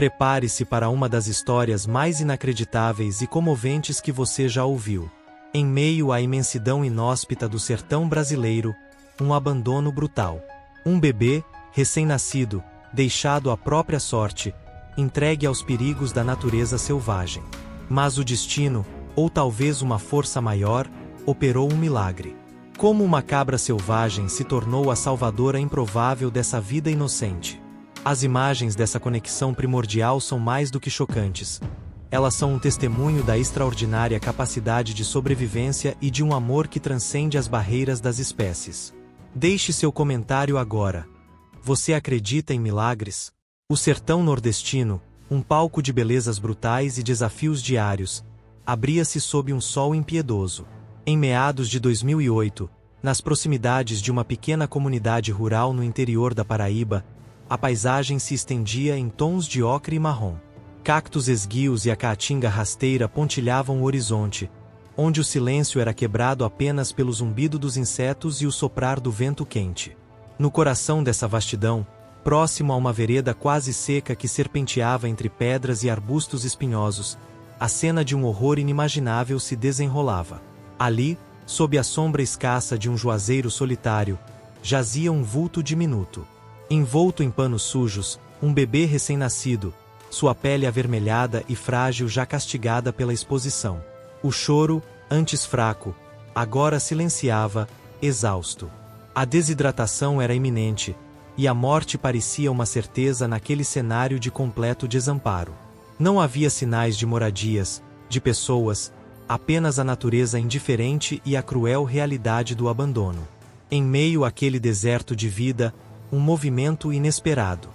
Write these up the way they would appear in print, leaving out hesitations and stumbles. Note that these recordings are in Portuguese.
Prepare-se para uma das histórias mais inacreditáveis e comoventes que você já ouviu. Em meio à imensidão inóspita do sertão brasileiro, um abandono brutal. Um bebê, recém-nascido, deixado à própria sorte, entregue aos perigos da natureza selvagem. Mas o destino, ou talvez uma força maior, operou um milagre. Como uma cabra selvagem se tornou a salvadora improvável dessa vida inocente. As imagens dessa conexão primordial são mais do que chocantes. Elas são um testemunho da extraordinária capacidade de sobrevivência e de um amor que transcende as barreiras das espécies. Deixe seu comentário agora. Você acredita em milagres? O sertão nordestino, um palco de belezas brutais e desafios diários, abria-se sob um sol impiedoso. Em meados de 2008, nas proximidades de uma pequena comunidade rural no interior da Paraíba, a paisagem se estendia em tons de ocre e marrom. Cactos esguios e a caatinga rasteira pontilhavam o horizonte, onde o silêncio era quebrado apenas pelo zumbido dos insetos e o soprar do vento quente. No coração dessa vastidão, próximo a uma vereda quase seca que serpenteava entre pedras e arbustos espinhosos, a cena de um horror inimaginável se desenrolava. Ali, sob a sombra escassa de um juazeiro solitário, jazia um vulto diminuto. Envolto em panos sujos, um bebê recém-nascido, sua pele avermelhada e frágil já castigada pela exposição. O choro, antes fraco, agora silenciava, exausto. A desidratação era iminente, e a morte parecia uma certeza naquele cenário de completo desamparo. Não havia sinais de moradias, de pessoas, apenas a natureza indiferente e a cruel realidade do abandono. Em meio àquele deserto de vida, um movimento inesperado.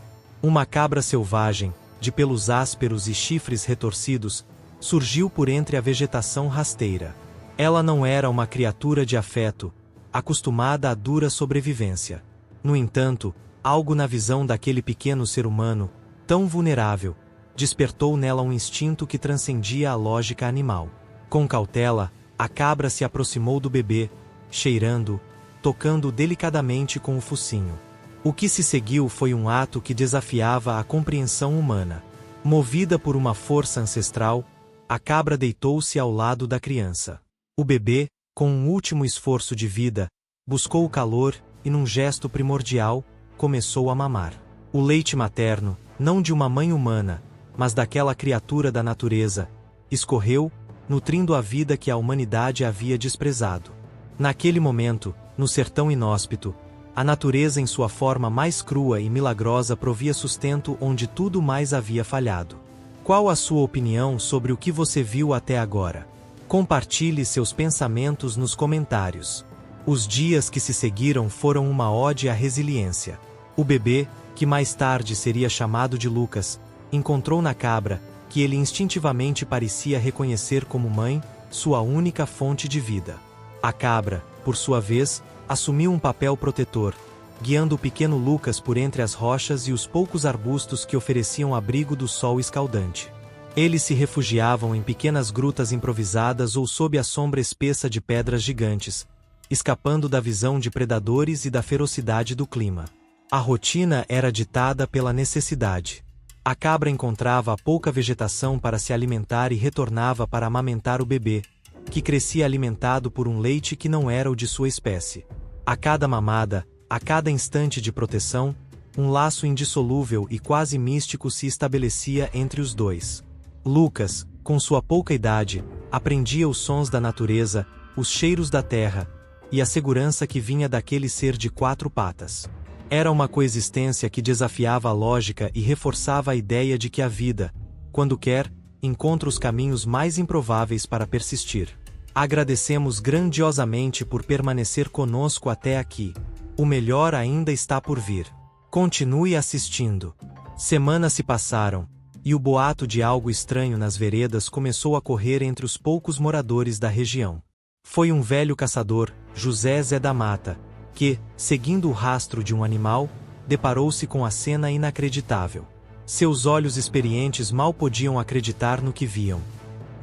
Uma cabra selvagem, de pelos ásperos e chifres retorcidos, surgiu por entre a vegetação rasteira. Ela não era uma criatura de afeto, acostumada à dura sobrevivência. No entanto, algo na visão daquele pequeno ser humano, tão vulnerável, despertou nela um instinto que transcendia a lógica animal. Com cautela, a cabra se aproximou do bebê, cheirando-o, tocando-o delicadamente com o focinho. O que se seguiu foi um ato que desafiava a compreensão humana. Movida por uma força ancestral, a cabra deitou-se ao lado da criança. O bebê, com um último esforço de vida, buscou o calor e, num gesto primordial, começou a mamar. O leite materno, não de uma mãe humana, mas daquela criatura da natureza, escorreu, nutrindo a vida que a humanidade havia desprezado. Naquele momento, no sertão inóspito, a natureza em sua forma mais crua e milagrosa provia sustento onde tudo mais havia falhado. Qual a sua opinião sobre o que você viu até agora? Compartilhe seus pensamentos nos comentários. Os dias que se seguiram foram uma ode à resiliência. O bebê, que mais tarde seria chamado de Lucas, encontrou na cabra, que ele instintivamente parecia reconhecer como mãe, sua única fonte de vida. A cabra, por sua vez, assumiu um papel protetor, guiando o pequeno Lucas por entre as rochas e os poucos arbustos que ofereciam abrigo do sol escaldante. Eles se refugiavam em pequenas grutas improvisadas ou sob a sombra espessa de pedras gigantes, escapando da visão de predadores e da ferocidade do clima. A rotina era ditada pela necessidade. A cabra encontrava a pouca vegetação para se alimentar e retornava para amamentar o bebê, que crescia alimentado por um leite que não era o de sua espécie. A cada mamada, a cada instante de proteção, um laço indissolúvel e quase místico se estabelecia entre os dois. Lucas, com sua pouca idade, aprendia os sons da natureza, os cheiros da terra, e a segurança que vinha daquele ser de quatro patas. Era uma coexistência que desafiava a lógica e reforçava a ideia de que a vida, quando quer, encontra os caminhos mais improváveis para persistir. Agradecemos grandiosamente por permanecer conosco até aqui. O melhor ainda está por vir. Continue assistindo. Semanas se passaram, e o boato de algo estranho nas veredas começou a correr entre os poucos moradores da região. Foi um velho caçador, José Zé da Mata, que, seguindo o rastro de um animal, deparou-se com a cena inacreditável. Seus olhos experientes mal podiam acreditar no que viam.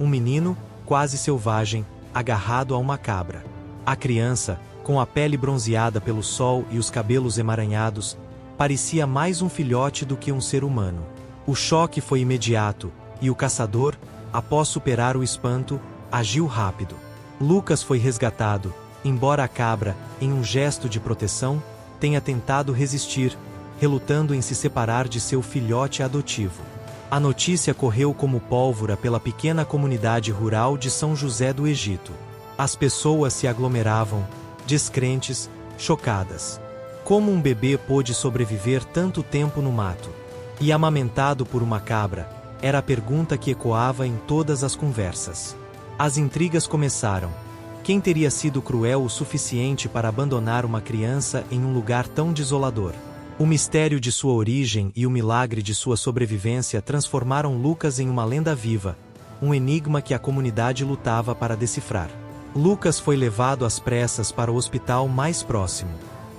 Um menino, quase selvagem, agarrado a uma cabra. A criança, com a pele bronzeada pelo sol e os cabelos emaranhados, parecia mais um filhote do que um ser humano. O choque foi imediato, e o caçador, após superar o espanto, agiu rápido. Lucas foi resgatado, embora a cabra, em um gesto de proteção, tenha tentado resistir, relutando em se separar de seu filhote adotivo. A notícia correu como pólvora pela pequena comunidade rural de São José do Egito. As pessoas se aglomeravam, descrentes, chocadas. Como um bebê pôde sobreviver tanto tempo no mato? E amamentado por uma cabra, era a pergunta que ecoava em todas as conversas. As intrigas começaram. Quem teria sido cruel o suficiente para abandonar uma criança em um lugar tão desolador? O mistério de sua origem e o milagre de sua sobrevivência transformaram Lucas em uma lenda viva, um enigma que a comunidade lutava para decifrar. Lucas foi levado às pressas para o hospital mais próximo.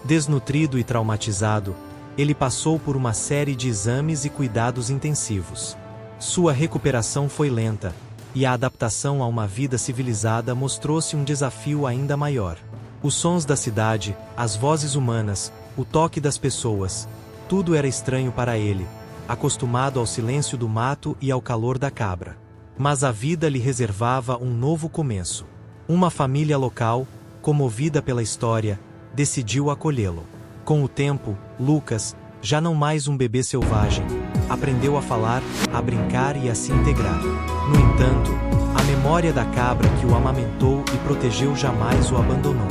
Desnutrido e traumatizado, ele passou por uma série de exames e cuidados intensivos. Sua recuperação foi lenta, e a adaptação a uma vida civilizada mostrou-se um desafio ainda maior. Os sons da cidade, as vozes humanas, o toque das pessoas, tudo era estranho para ele, acostumado ao silêncio do mato e ao calor da cabra. Mas a vida lhe reservava um novo começo. Uma família local, comovida pela história, decidiu acolhê-lo. Com o tempo, Lucas, já não mais um bebê selvagem, aprendeu a falar, a brincar e a se integrar. No entanto, a memória da cabra que o amamentou e protegeu jamais o abandonou.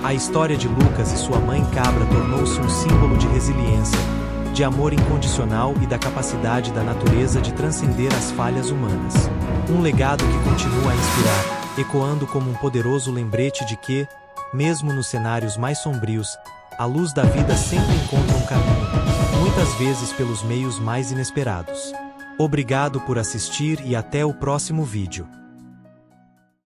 A história de Lucas e sua mãe cabra tornou-se um símbolo de resiliência, de amor incondicional e da capacidade da natureza de transcender as falhas humanas. Um legado que continua a inspirar, ecoando como um poderoso lembrete de que, mesmo nos cenários mais sombrios, a luz da vida sempre encontra um caminho, muitas vezes pelos meios mais inesperados. Obrigado por assistir e até o próximo vídeo.